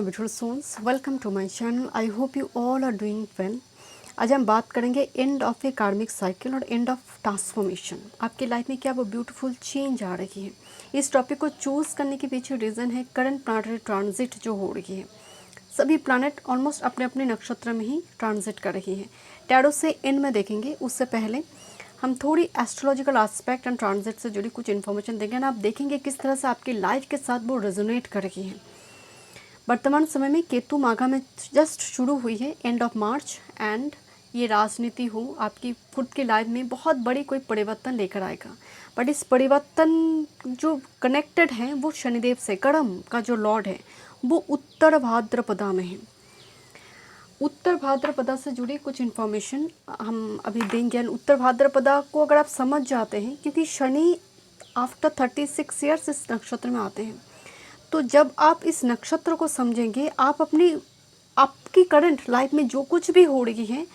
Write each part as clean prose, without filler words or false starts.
My beautiful souls, welcome to my channel. I hope you all are doing well. आज हम बात करेंगे and of ए कार्मिक cycle और एंड ऑफ ट्रांसफॉर्मेशन। आपकी लाइफ में क्या वो ब्यूटीफुल चेंज आ रही है। इस टॉपिक को चूज़ करने के पीछे रीज़न है करंट प्लानेटरी ट्रांजिट जो हो रही है। सभी प्लानट ऑलमोस्ट अपने अपने नक्षत्र में ही ट्रांजिट कर रही है। टैरो से एंड में देखेंगे, उससे पहले हम थोड़ी एस्ट्रोलॉजिकल एस्पेक्ट एंड ट्रांजिट से जुड़ी कुछ इन्फॉर्मेशन देंगे और आप देखेंगे किस तरह से आपकी लाइफ के साथ वो रेजोनेट कर रही है। वर्तमान समय में केतु माघा में जस्ट शुरू हुई है एंड ऑफ मार्च, एंड ये राजनीति हो आपकी खुद की लाइफ में बहुत बड़ी कोई परिवर्तन लेकर आएगा। बट इस परिवर्तन जो कनेक्टेड है वो शनिदेव से, कर्म का जो लॉर्ड है वो उत्तर भाद्रपदा में है। उत्तर भाद्रपदा से जुड़ी कुछ इन्फॉर्मेशन हम अभी देंगे। उत्तर भाद्रपदा को अगर आप समझ जाते हैं, क्योंकि शनि आफ्टर 36 ईयर्स इस नक्षत्र में आते हैं, तो जब आप इस नक्षत्र को समझेंगे, आप आपकी करंट लाइफ में जो कुछ भी हो रही है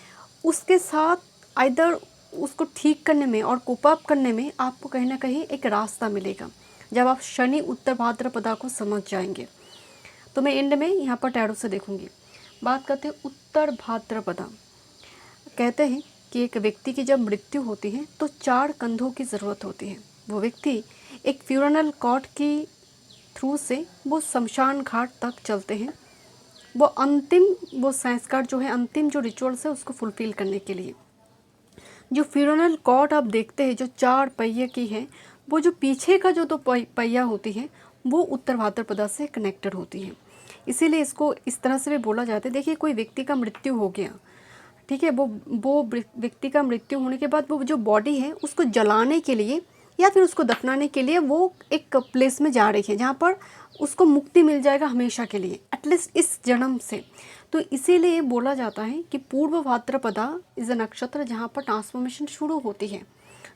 उसके साथ आइदर उसको ठीक करने में और कोप अप करने में आपको कहीं ना कहीं एक रास्ता मिलेगा जब आप शनि उत्तर भाद्रपदा को समझ जाएंगे। तो मैं एंड में यहाँ पर टैरो से देखूंगी। बात करते हैं उत्तर भाद्रपदा। कहते हैं कि एक व्यक्ति की जब मृत्यु होती है तो 4 कंधों की ज़रूरत होती है। वो व्यक्ति एक फ्यूनरल कॉर्ड की थ्रू से वो शमशान घाट तक चलते हैं, वो संस्कार जो है, अंतिम जो रिचुअल्स है उसको फुलफिल करने के लिए। जो फ्यूनरल कॉर्ड आप देखते हैं जो 4 पहिए की है, वो जो पीछे का जो 2 पहिया होती है वो उत्तर भाद्रपदा से कनेक्टेड होती है। इसीलिए इसको इस तरह से भी बोला जाता है। देखिए, कोई व्यक्ति का मृत्यु हो गया, ठीक है, वो व्यक्ति का मृत्यु होने के बाद वो जो बॉडी है उसको जलाने के लिए या फिर उसको दफनाने के लिए वो एक प्लेस में जा रही है जहाँ पर उसको मुक्ति मिल जाएगा हमेशा के लिए, एटलीस्ट इस जन्म से। तो इसीलिए बोला जाता है कि पूर्व भाद्रपदा इस नक्षत्र जहाँ पर ट्रांसफॉर्मेशन शुरू होती है।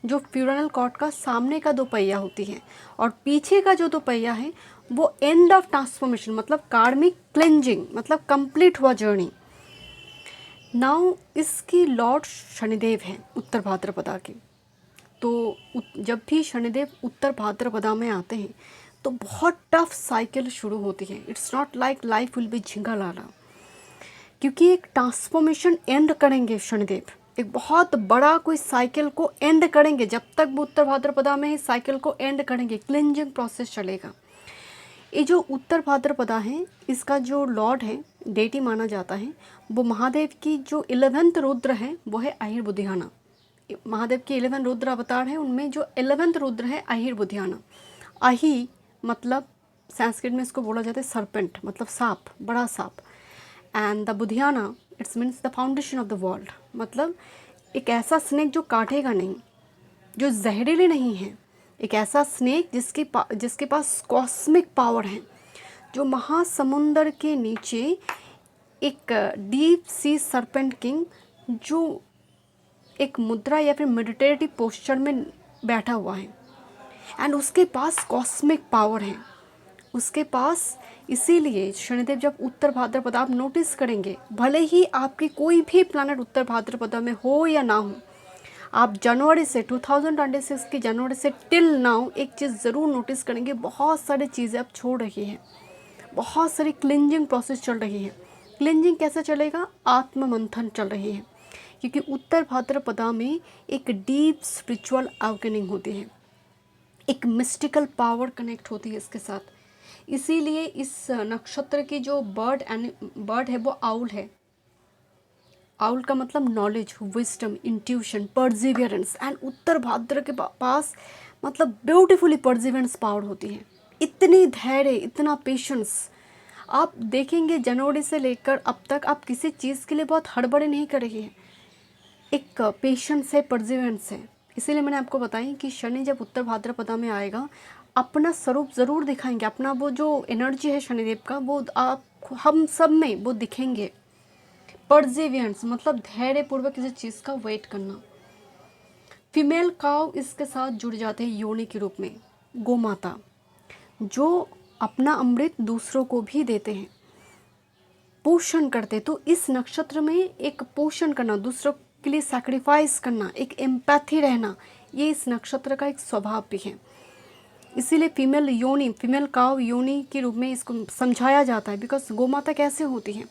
जो फ्यूनरल कॉर्ड का सामने का 2 पहिया होती है और पीछे का जो 2 पहिया है वो एंड ऑफ ट्रांसफॉर्मेशन, मतलब कार्मिक क्लेंजिंग, मतलब कंप्लीट हुआ जर्नी। नाउ इसकी लॉर्ड शनिदेव है उत्तर भाद्रपदा के। तो जब भी शनिदेव उत्तर भाद्रपदा में आते हैं तो बहुत टफ साइकिल शुरू होती है। It's not like life will be झिंगा लाला, क्योंकि एक ट्रांसफॉर्मेशन एंड करेंगे शनिदेव, एक बहुत बड़ा कोई साइकिल को एंड करेंगे। जब तक वो उत्तर भाद्रपदा में इस साइकिल को एंड करेंगे, क्लिंजिंग प्रोसेस चलेगा। ये जो उत्तर भाद्रपदा है इसका जो लॉर्ड है, डेटी माना जाता है, वो महादेव की जो 11th रुद्र है वो है अहिर बुधियाना। महादेव के 11 रुद्र अवतार हैं, उनमें जो 11th रुद्र है अहिर बुधियाना। अहि मतलब संस्कृत में इसको बोला जाता है सरपेंट, मतलब सांप, बड़ा सांप। एंड द बुधियाना it's means the foundation of the world, मतलब एक ऐसा स्नेक जो काटेगा नहीं, जो जहरीले नहीं है, एक ऐसा स्नेक जिसके पास कॉस्मिक पावर है, जो महासमुंदर के नीचे एक डीप सी सरपेंट किंग जो एक मुद्रा या फिर मेडिटेटिव पोस्चर में बैठा हुआ है, एंड उसके पास कॉस्मिक पावर है उसके पास। इसीलिए शनिदेव जब उत्तर भाद्रपदा, आप नोटिस करेंगे, भले ही आपकी कोई भी प्लैनेट उत्तर भाद्रपदा में हो या ना हो, आप जनवरी से 2026 की जनवरी से टिल नाउ एक चीज़ ज़रूर नोटिस करेंगे, बहुत सारी चीज़ें आप छोड़ रही हैं, बहुत सारी क्लिंजिंग प्रोसेस चल रही है। क्लिंजिंग कैसे चलेगा? आत्म मंथन चल रही है, क्योंकि उत्तर भाद्रपदा में एक डीप स्पिरिचुअल अवेकनिंग होती है, एक मिस्टिकल पावर कनेक्ट होती है इसके साथ। इसीलिए इस नक्षत्र की जो बर्ड है वो आउल है। आउल का मतलब नॉलेज, विजडम, इंट्यूशन, परजिवियरेंस, एंड उत्तर भाद्र के पास मतलब ब्यूटीफुली परजिवियरेंस पावर होती है। इतनी धैर्य, इतना पेशेंस। आप देखेंगे जनवरी से लेकर अब तक आप किसी चीज़ के लिए बहुत हड़बड़ी नहीं कर रही है, एक पेशेंस है, परजिवेंस है। इसीलिए मैंने आपको बताई कि शनि जब उत्तर भाद्रपदा में आएगा अपना स्वरूप ज़रूर दिखाएंगे, अपना वो जो एनर्जी है शनिदेव का वो आप हम सब में वो दिखेंगे। परजिवेंस मतलब धैर्यपूर्वक किसी चीज़ का वेट करना। फीमेल काव इसके साथ जुड़ जाते हैं योनि के रूप में, गौ माता, जो अपना अमृत दूसरों को भी देते हैं, पोषण करते। तो इस नक्षत्र में एक पोषण करना, दूसरों के लिए सैक्रिफाइस करना, एक एम्पैथी रहना, ये इस नक्षत्र का एक स्वभाव भी है। इसीलिए फीमेल योनि, फीमेल काव योनि के रूप में इसको समझाया जाता है। बिकॉज गोमाता कैसे होती है,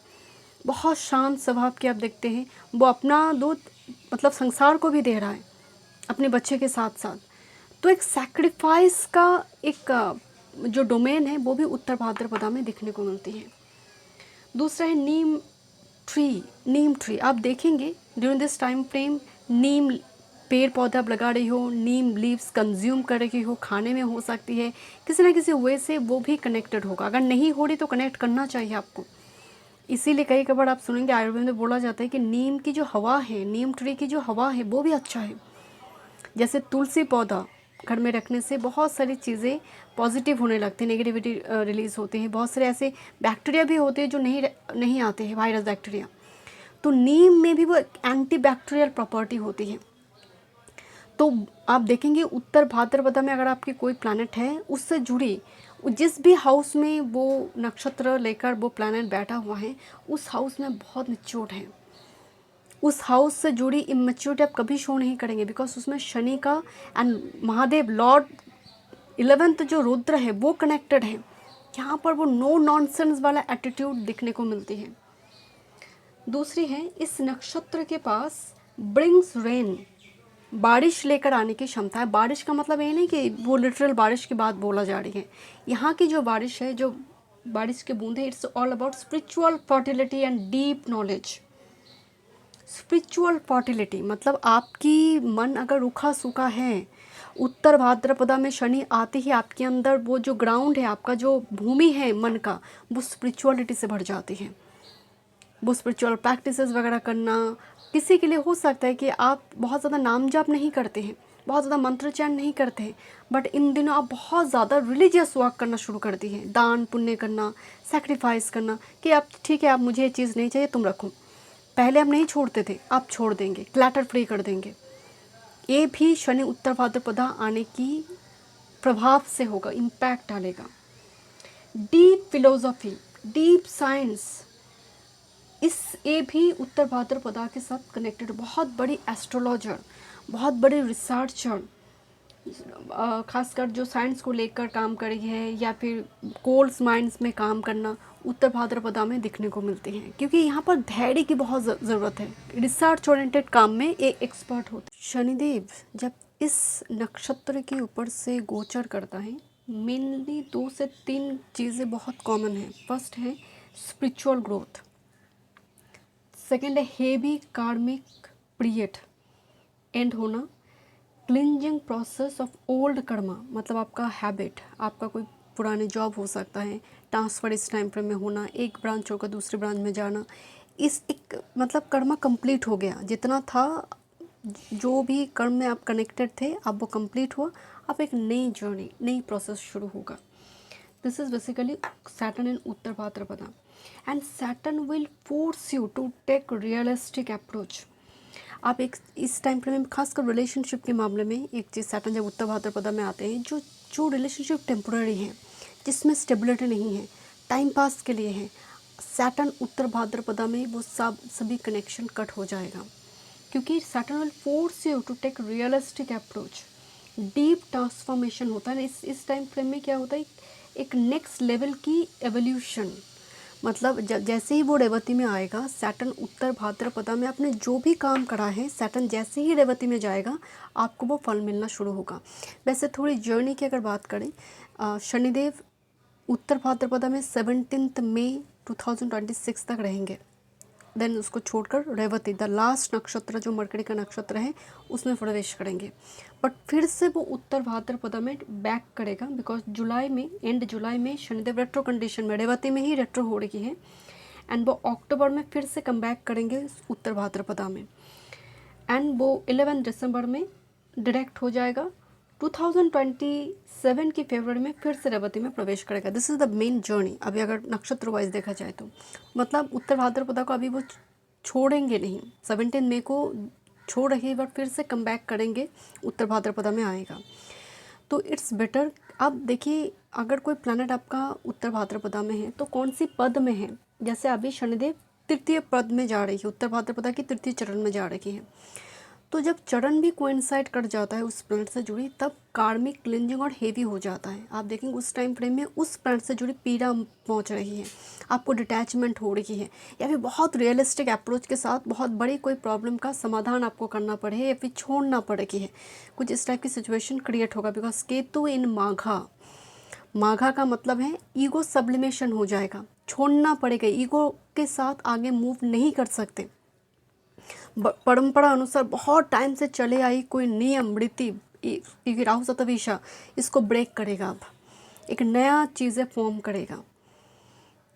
बहुत शांत स्वभाव की आप देखते हैं, वो अपना दूध मतलब संसार को भी दे रहा है अपने बच्चे के साथ साथ। तो एक सैक्रिफाइस का एक जो डोमेन है वो भी उत्तर भाद्रपदा में दिखने को मिलती है। दूसरा है नीम ट्री। नीम ट्री आप देखेंगे ड्यूरिंग दिस टाइम फ्रेम, नीम पेड़ पौधा आप लगा रही हो, नीम लीव्स कंज्यूम कर रही हो, खाने में हो सकती है, किसी ना किसी वे से वो भी कनेक्टेड होगा। अगर नहीं हो रही तो कनेक्ट करना चाहिए आपको। इसीलिए कई कबार आप सुनेंगे आयुर्वेद में बोला जाता है कि नीम की जो हवा है, नीम ट्री की जो हवा है वो भी अच्छा है। जैसे तुलसी पौधा घर में रखने से बहुत सारी चीज़ें पॉजिटिव होने लगती है, नेगेटिविटी रिलीज़ होती है, बहुत सारे ऐसे बैक्टीरिया भी होते हैं जो नहीं आते हैं, वायरस बैक्टीरिया। तो नीम में भी वो एंटी बैक्टीरियल प्रॉपर्टी होती है। तो आप देखेंगे उत्तर भाद्रपदा में अगर आपकी कोई प्लैनेट है उससे जुड़ी, जिस भी हाउस में वो नक्षत्र लेकर वो प्लैनेट बैठा हुआ है, उस हाउस में बहुत निचोट है। उस हाउस से जुड़ी इमेच्योरिटी आप कभी शो नहीं करेंगे, बिकॉज उसमें शनि का एंड महादेव लॉर्ड 11th जो रुद्र है वो कनेक्टेड है। यहाँ पर वो नो नॉनसेंस वाला एटीट्यूड दिखने को मिलती है। दूसरी है इस नक्षत्र के पास ब्रिंग्स रेन, बारिश लेकर आने की क्षमता है। बारिश का मतलब ये नहीं कि वो लिटरल बारिश की बात बोला जा रही है। यहाँ की जो बारिश है, जो बारिश के बूंदे, it's all about spiritual fertility and deep knowledge. Spiritual fertility मतलब आपकी मन अगर रूखा सूखा है, उत्तर भाद्रपदा में शनि आते ही आपके अंदर वो जो ग्राउंड है, आपका जो भूमि है मन का, वो स्पिरिचुअलिटी से भर जाती है। वो स्पिरिचुअल प्रैक्टिसेस वगैरह करना, किसी के लिए हो सकता है कि आप बहुत ज़्यादा नाम जाप नहीं करते हैं, बहुत ज़्यादा मंत्र चयन नहीं करते हैं, बट इन दिनों आप बहुत ज़्यादा रिलीजियस वर्क करना शुरू कर दी हैं, दान पुण्य करना, सेक्रीफाइस करना, कि आप ठीक है, आप मुझे ये चीज़ नहीं चाहिए, तुम रखो। पहले हम नहीं छोड़ते थे, आप छोड़ देंगे, क्लैटर फ्री कर देंगे। ये भी शनि उत्तर भाद्रपदा आने की प्रभाव से होगा, इम्पैक्ट डालेगा। डीप फिलोसॉफी, डीप साइंस, इस ये भी उत्तर भाद्रपदा के साथ कनेक्टेड। बहुत बड़ी एस्ट्रोलॉजर, बहुत बड़ी रिसर्चर, खासकर जो साइंस को लेकर काम कर रही है या फिर कोल्स माइंड्स में काम करना, उत्तर भाद्रपदा में दिखने को मिलती हैं, क्योंकि यहाँ पर धैर्य की बहुत ज़रूरत है। रिसर्च ओरिएंटेड काम में ये एक्सपर्ट होते हैं। शनिदेव जब इस नक्षत्र के ऊपर से गोचर करता है, मेनली 2 से 3 चीज़ें बहुत कॉमन हैं। फर्स्ट है स्पिरिचुअल ग्रोथ, सेकेंड है हेवी कार्मिक पीरियड एंड होना, cleansing process of old Karma, मतलब आपका हैबिट, आपका कोई पुराने जॉब हो सकता है, ट्रांसफ़र इस टाइम फ्रेम में होना, एक ब्रांच छोड़कर दूसरे ब्रांच में जाना, इस एक मतलब कर्मा कंप्लीट हो गया, जितना था, जो भी कर्म में आप कनेक्टेड थे, अब वो कंप्लीट हुआ, अब एक नई जर्नी, नई प्रोसेस शुरू होगा। This is basically Saturn in Uttara Bhadrapada, and Saturn will force you to take realistic approach. आप एक इस टाइम फ्रेम में खासकर रिलेशनशिप के मामले में एक चीज़, सैटर्न जब उत्तर भाद्रपदा में आते हैं, जो रिलेशनशिप टेम्पोररी है, जिसमें स्टेबिलिटी नहीं है, टाइम पास के लिए है, सैटर्न उत्तर भाद्रपदा में वो सभी कनेक्शन कट हो जाएगा, क्योंकि Saturn will force you to take realistic approach. Deep transformation होता है इस टाइम फ्रेम में। क्या होता है, एक नेक्स्ट लेवल की एवोल्यूशन, मतलब जैसे ही वो रेवती में आएगा, सैटर्न उत्तर भाद्रपदा में आपने जो भी काम करा है, सैटर्न जैसे ही रेवती में जाएगा आपको वो फल मिलना शुरू होगा। वैसे थोड़ी जर्नी की अगर बात करें, शनिदेव उत्तर भाद्रपदा में 17 मई 2026 तक रहेंगे, देन उसको छोड़कर रेवती, द लास्ट नक्षत्र जो मरकरी का नक्षत्र है, उसमें प्रवेश करेंगे। बट फिर से वो उत्तर भाद्रपदा में बैक करेगा, बिकॉज जुलाई में, एंड जुलाई में शनिदेव रेट्रो कंडीशन में, रेवती में ही रेट्रो हो रही है, एंड वो अक्टूबर में फिर से कम बैक करेंगे उत्तर भाद्रपदा में, एंड वो 11 दिसंबर में डायरेक्ट हो जाएगा। 2027 की फरवरी में फिर से रेवती में प्रवेश करेगा। This is the main journey. अभी अगर नक्षत्र वाइज देखा जाए तो मतलब उत्तर भाद्रपदा को अभी वो छोड़ेंगे नहीं, 17 मई को छोड़ रही है, बट फिर से कम बैक करेंगे, उत्तर भाद्रपदा में आएगा। तो इट्स बेटर। अब देखिए, अगर कोई प्लैनेट आपका उत्तर भाद्रपदा में है तो कौन सी पद में है, जैसे अभी शनिदेव तृतीय पद में जा रही है, उत्तर भाद्रपदा की तृतीय चरण में जा रही है, तो जब चरण भी कोइंसाइड कर जाता है उस प्लैनेट से जुड़ी, तब कार्मिक क्लिंजिंग और हेवी हो जाता है। आप देखेंगे उस टाइम फ्रेम में उस प्लैनेट से जुड़ी पीड़ा पहुंच रही है, आपको डिटैचमेंट हो रही है, या फिर बहुत रियलिस्टिक अप्रोच के साथ बहुत बड़ी कोई प्रॉब्लम का समाधान आपको करना पड़े या फिर छोड़ना पड़ेगी है, कुछ इस टाइप की सिचुएशन क्रिएट होगा। बिकॉज केतु इन माघा, माघा का मतलब है ईगो सब्लिमेशन हो जाएगा, छोड़ना पड़ेगा, ईगो के साथ आगे मूव नहीं कर सकते। परंपरा अनुसार बहुत टाइम से चले आई कोई नियम रीति, क्योंकि राहु सतविषा इसको ब्रेक करेगा, अब एक नया चीज़ें फॉर्म करेगा।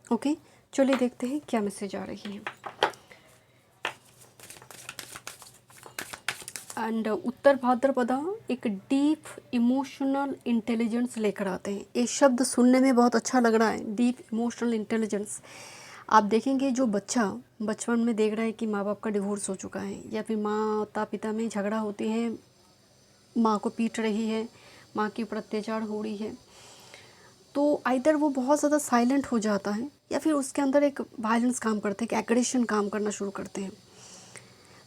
ओके, चलिए देखते हैं क्या मैसेज आ रही है। एंड उत्तर भाद्रपदा एक डीप इमोशनल इंटेलिजेंस लेकर आते हैं। ये शब्द सुनने में बहुत अच्छा लग रहा है, डीप इमोशनल इंटेलिजेंस। आप देखेंगे जो बच्चा बचपन में देख रहा है कि माँ बाप का डिवोर्स हो चुका है, या फिर माता पिता में झगड़ा होती है, माँ को पीट रही है, माँ के ऊपर अत्याचार हो रही है, तो आइदर वो बहुत ज़्यादा साइलेंट हो जाता है या फिर उसके अंदर एक वायलेंस काम करते हैं, एक एग्रेशन काम करना शुरू करते हैं।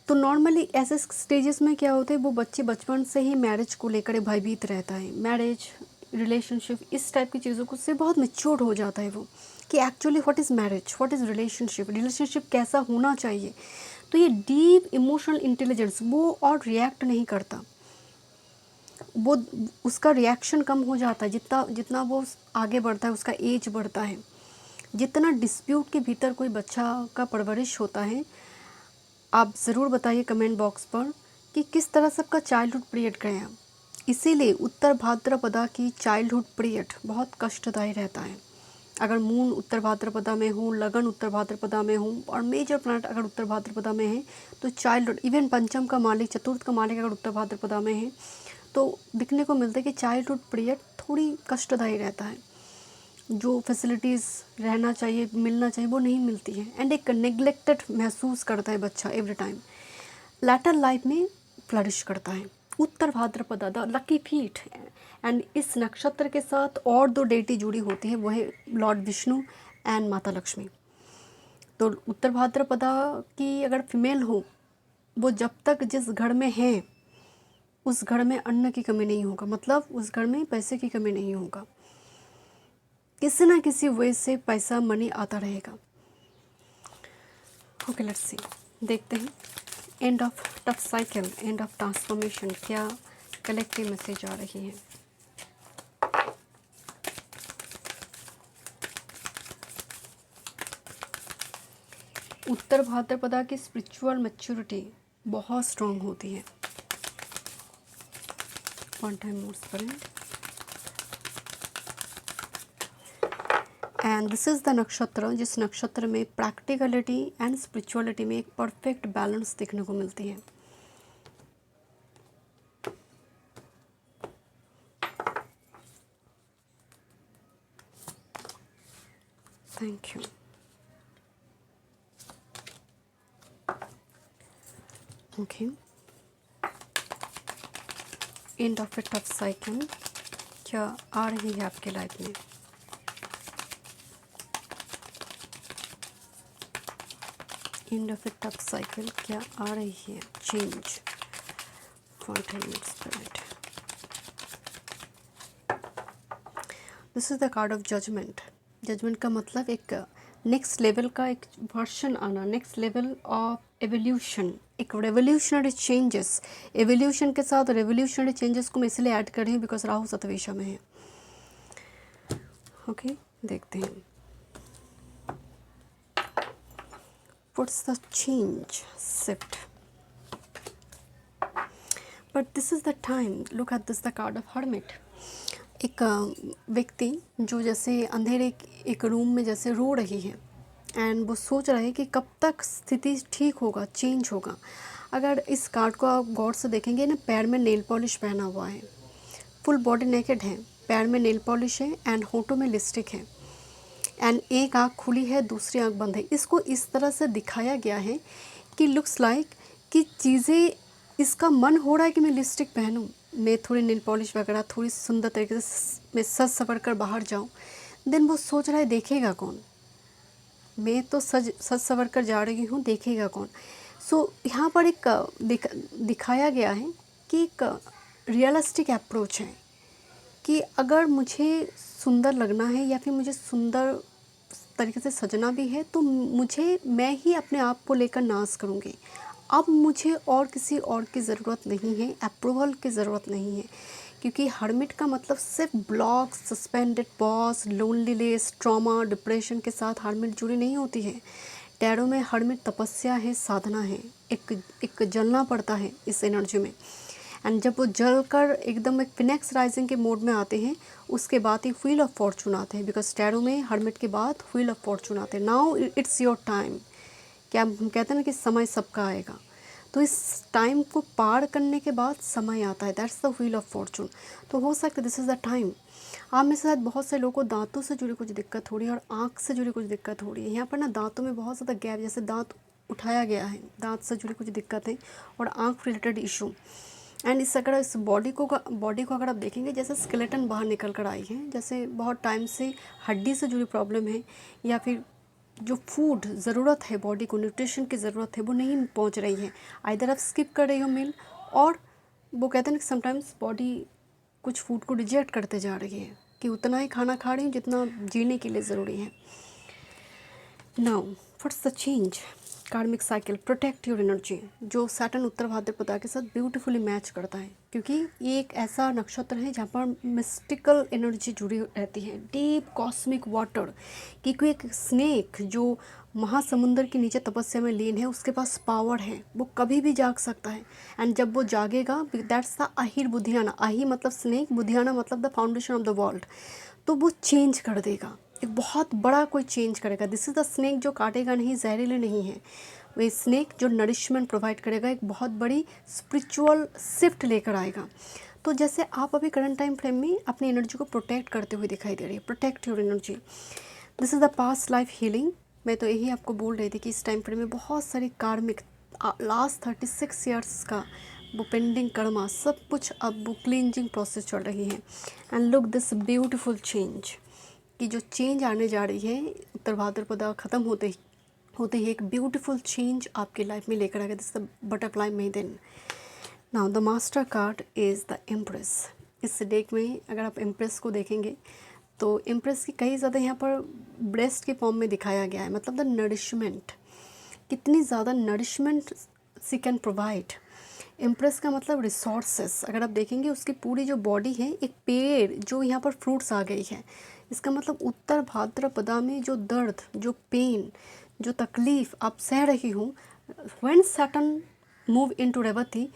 तो नॉर्मली ऐसे स्टेजेस में क्या होता है, वो बच्चे बचपन से ही मैरिज को लेकर भयभीत रहता है, मैरिज रिलेशनशिप इस टाइप की चीज़ों को से बहुत मैच्योर हो जाता है वो, कि actually what is marriage, what is relationship, relationship कैसा होना चाहिए। तो ये डीप इमोशनल इंटेलिजेंस वो और रिएक्ट नहीं करता, वो उसका रिएक्शन कम हो जाता है जितना जितना वो आगे बढ़ता है, उसका एज बढ़ता है। जितना डिस्प्यूट के भीतर कोई बच्चा का परवरिश होता है, आप ज़रूर बताइए कमेंट बॉक्स पर कि किस तरह सबका चाइल्डहुड पीरियड गया। इसीलिए उत्तर भाद्रपदा की चाइल्डहुड पीरियड बहुत कष्टदायी रहता है। अगर मून उत्तर भाद्रपदा में हो, लगन उत्तर भाद्रपदा में हो, और मेजर प्लैनेट अगर उत्तर भाद्रपदा में है, तो चाइल्डहुड, इवन पंचम का मालिक, चतुर्थ का मालिक अगर उत्तर भाद्रपदा में है, तो दिखने को मिलता है कि चाइल्डहुड पीरियड थोड़ी कष्टदायी रहता है। जो फैसिलिटीज़ रहना चाहिए, मिलना चाहिए, वो नहीं मिलती है, एंड एक नेग्लेक्टेड महसूस करता है बच्चा एवरी टाइम। लैटर लाइफ में फ्लरिश करता है। Uttara Bhadrapada the lucky feet, and इस नक्षत्र के साथ और दो डेटी जुड़ी होती है, वो है लॉर्ड विष्णु एंड माता लक्ष्मी। तो उत्तर भाद्रपदा की अगर फीमेल हो, वो जब तक जिस घर में है उस घर में अन्न की कमी नहीं होगा, मतलब उस घर में पैसे की कमी नहीं होगा, किसी ना किसी वे से पैसा मनी आता रहेगा। ओके, लेट्स सी, देखते हैं end of tough cycle, end of transformation, क्या कलेक्टिव मैसेज आ रही है। उत्तर भाद्रपदा की स्पिरिचुअल मैच्योरिटी बहुत स्ट्रांग होती है। वन टाइम नोट्स करें। एंड दिस इज़ द नक्षत्र जिस नक्षत्र में प्रैक्टिकलिटी एंड स्पिरिचुअलिटी में एक परफेक्ट बैलेंस देखने को मिलती है। Thank you. Okay, end of a tough cycle क्या आ रही है आपके लाइफ में। End of a tough cycle क्या आ रही है। Change, this is the card of judgement. Judgement का मतलब एक नेक्स्ट लेवल का एक वर्शन आना, नेक्स्ट लेवल ऑफ एवोल्यूशन, एक रेवोल्यूशनरी चेंजेस। एवोल्यूशन के साथ रेवोल्यूशनरी चेंजेस को मैं इसलिए ऐड कर रही हूँ बिकॉज राहु सतविषा में है। ओके, देखते हैं what's the change, shift, but this is the time. Look at this the card of hermit. एक व्यक्ति जो जैसे अंधेरे एक रूम में जैसे रो रही है, एंड वो सोच रहा है कि कब तक स्थिति ठीक होगा, चेंज होगा। अगर इस कार्ड को आप गौर से देखेंगे ना, पैर में नेल पॉलिश पहना हुआ है, फुल बॉडी नेकेड है, पैर में नेल पॉलिश है, एंड होठों में लिपस्टिक है, एंड एक आँख खुली है, दूसरी आँख बंद है। इसको इस तरह से दिखाया गया है कि लुक्स लाइक कि चीज़ें, इसका मन हो रहा है कि मैं लिपस्टिक पहनूं, मैं थोड़ी नेल पॉलिश वगैरह थोड़ी सुंदर तरीके से मैं सज सवर कर बाहर जाऊं। देन वो सोच रहा है देखेगा कौन, मैं तो सज सवर कर जा रही हूँ, देखेगा कौन। सो यहाँ पर एक दिखाया गया है कि एक रियलिस्टिक अप्रोच है कि अगर मुझे सुंदर लगना है या फिर मुझे सुंदर तरीके से सजना भी है तो मैं ही अपने आप को लेकर नाज करूँगी। अब मुझे और किसी और की ज़रूरत नहीं है, अप्रूवल की ज़रूरत नहीं है, क्योंकि हर्मिट का मतलब सिर्फ block, suspended pause, loneliness, trauma, depression के साथ हर्मिट जुड़ी नहीं होती है। टैरो में हर्मिट तपस्या है, साधना है, एक जलना पड़ता है इस एनर्जी में। एंड जब वो जल कर एकदम एक फिनेक्स राइजिंग के मोड में आते हैं, उसके बाद ही व्हील ऑफ फॉर्चून आते हैं, बिकॉज टैरो में हर्मिट के बाद व्हील ऑफ फॉर्चून आते हैं। नाउ इट्स योर टाइम, क्या हम कहते हैं ना कि समय सबका आएगा, तो इस टाइम को पार करने के बाद समय आता है, that's the wheel of Fortune. तो हो सकता है दिस इज़ द टाइम। आप में से शायद बहुत से लोगों को दांतों से जुड़ी कुछ दिक्कत हो रही है और आँख से जुड़ी कुछ दिक्कत हो रही है। यहाँ पर ना दांतों में बहुत ज़्यादा गैप, जैसे दांत उठाया गया है, दांत से जुड़ी कुछ दिक्कतें और आँख रिलेटेड इशू। एंड इस बॉडी को अगर आप देखेंगे, जैसे स्केलेटन बाहर निकल कर आई है, जैसे बहुत टाइम से हड्डी से जुड़ी प्रॉब्लम है, या फिर जो फूड ज़रूरत है, बॉडी को न्यूट्रिशन की ज़रूरत है, वो नहीं पहुंच रही है। आइदर आप स्किप कर रही हो मील, और वो कहते हैं कि समटाइम्स बॉडी कुछ फूड को रिजेक्ट करते जा रही है कि उतना ही खाना खा रही हूँ जितना जीने के लिए ज़रूरी है। Now what's the change? कार्मिक साइकिल, प्रोटेक्ट योर एनर्जी, जो सैटर्न उत्तर भाद्रपदा के साथ ब्यूटीफुली मैच करता है, क्योंकि ये एक ऐसा नक्षत्र है जहाँ पर मिस्टिकल एनर्जी जुड़ी रहती है, डीप कॉस्मिक वाटर। क्योंकि एक स्नेक जो महासमुंदर के नीचे तपस्या में लीन है, उसके पास पावर है, वो कभी भी जाग सकता है। एंड जब वो जागेगा, दैट्स द अहिर बुधियाना, अहि मतलब स्नेक, बुधियाना मतलब the foundation of the world, तो वो चेंज कर देगा, एक बहुत बड़ा कोई चेंज करेगा। दिस इज़ द स्नेक जो काटेगा नहीं, जहरीले नहीं है, वो स्नेक जो नरिशमेंट प्रोवाइड करेगा, एक बहुत बड़ी स्पिरिचुअल शिफ्ट लेकर आएगा। तो जैसे आप अभी करंट टाइम फ्रेम में अपनी एनर्जी को प्रोटेक्ट करते हुए दिखाई दे रही है, protect your energy, this is the past life healing. मैं तो यही आपको बोल रही थी कि इस टाइम फ्रेम में बहुत सारी कार्मिक लास्ट 36 ईयर्स का वो पेंडिंग कर्मा सब कुछ अब वो क्लींजिंग प्रोसेस चल रही है। And look this beautiful change, कि जो चेंज आने जा रही है, उत्तर भाद्रपदा ख़त्म होते ही एक ब्यूटीफुल चेंज आपकी लाइफ में लेकर आएगा। This the butterfly maiden. Now the master card is the empress. इस डेक में अगर आप एम्प्रेस को देखेंगे तो एम्प्रेस की कई ज़्यादा यहाँ पर ब्रेस्ट के फॉर्म में दिखाया गया है, मतलब द नरिशमेंट, कितनी ज़्यादा nourishment she can provide. Empress का मतलब रिसोर्सेस, अगर आप देखेंगे उसकी पूरी जो बॉडी है, एक पेड़ जो यहाँ पर फ्रूट्स आ गई है, इसका मतलब उत्तर भाद्रपदा में जो दर्द, जो पेन, जो तकलीफ़ आप सह रही हो, when Saturn move into Revati,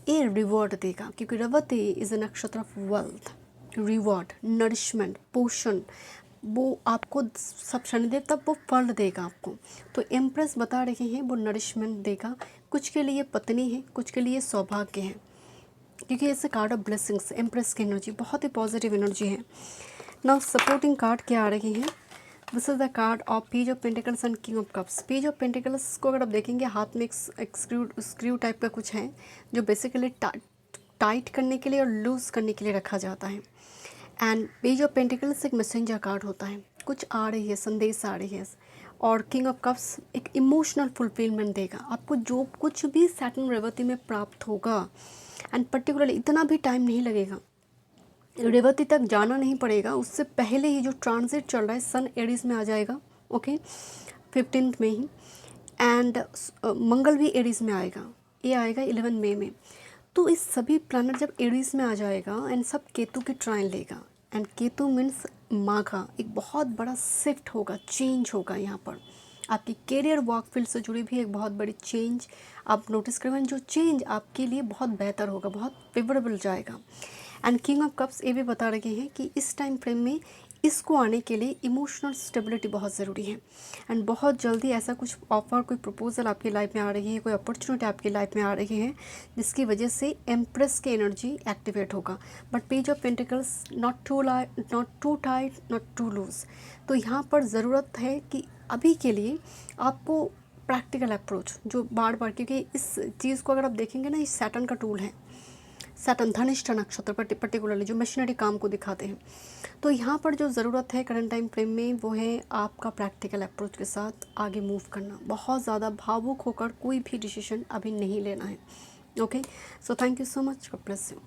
ये रिवॉर्ड देगा, क्योंकि रेवती इज़ अ नक्षत्र ऑफ वेल्थ, रिवॉर्ड, नरिशमेंट, पोषण, वो आपको सब शनिदेव तब वो फल देगा आपको। तो एम्प्रेस बता रहे हैं वो नरिशमेंट देगा, कुछ के लिए पत्नी है, कुछ के लिए सौभाग्य है, क्योंकि ऐसे कार्ड ऑफ ब्लेसिंग्स, एम्प्रेस की एनर्जी बहुत ही पॉजिटिव एनर्जी है। नाउ सपोर्टिंग कार्ड क्या आ रही है? This is the card of page of pentacles and king of cups. Page of pentacles को अगर आप देखेंगे, हाथ में एक स्क्रू टाइप का कुछ है, जो बेसिकली टाइट करने के लिए और लूज़ करने के लिए रखा जाता है। एंड पेज ऑफ पेंटिकल्स एक मैसेंजर कार्ड होता है, कुछ आ रही है, संदेश आ रही है। और किंग ऑफ कप्स एक इमोशनल फुलफिलमेंट देगा आपको, जो कुछ भी सैटर्न रेवती में प्राप्त होगा। एंड पर्टिकुलरली इतना भी टाइम नहीं लगेगा, रेवती तक जाना नहीं पड़ेगा, उससे पहले ही जो ट्रांजिट चल रहा है, सन एरीज में आ जाएगा, ओके, 15 में ही। एंड मंगल भी एरीज में आएगा, ये आएगा 11 मई में। तो इस सभी प्लैनेट जब एरीज में आ जाएगा एंड सब केतु की ट्राइन लेगा, एंड केतु मीन्स माघा, एक बहुत बड़ा शिफ्ट होगा, चेंज होगा यहाँ पर। आपकी कैरियर वर्क फील्ड से जुड़ी भी एक बहुत बड़ी चेंज आप नोटिस करेंगे, जो चेंज आपके लिए बहुत बेहतर होगा, बहुत फेवरेबल जाएगा। एंड किंग ऑफ कप्स ये भी बता रहे हैं कि इस टाइम फ्रेम में इसको आने के लिए इमोशनल स्टेबिलिटी बहुत ज़रूरी है। एंड बहुत जल्दी ऐसा कुछ ऑफर, कोई प्रपोजल आपकी लाइफ में आ रही है, कोई अपॉर्चुनिटी आपकी लाइफ में आ रही है, जिसकी वजह से एम्प्रेस की एनर्जी एक्टिवेट होगा। But page of pentacles, not too tight, not too loose. तो यहाँ पर ज़रूरत है कि अभी के लिए आपको प्रैक्टिकल अप्रोच, जो बार बार, क्योंकि इस चीज़ को अगर आप देखेंगे ना, इस सैटर्न का टूल है, सैटर्न धनिष्ठा नक्षत्र पर्टिकुलरली जो मशीनरी काम को दिखाते हैं। तो यहाँ पर जो ज़रूरत है करंट टाइम फ्रेम में वो है आपका प्रैक्टिकल अप्रोच के साथ आगे मूव करना। बहुत ज़्यादा भावुक होकर कोई भी डिसीजन अभी नहीं लेना है। Okay, so thank you so much, God bless you.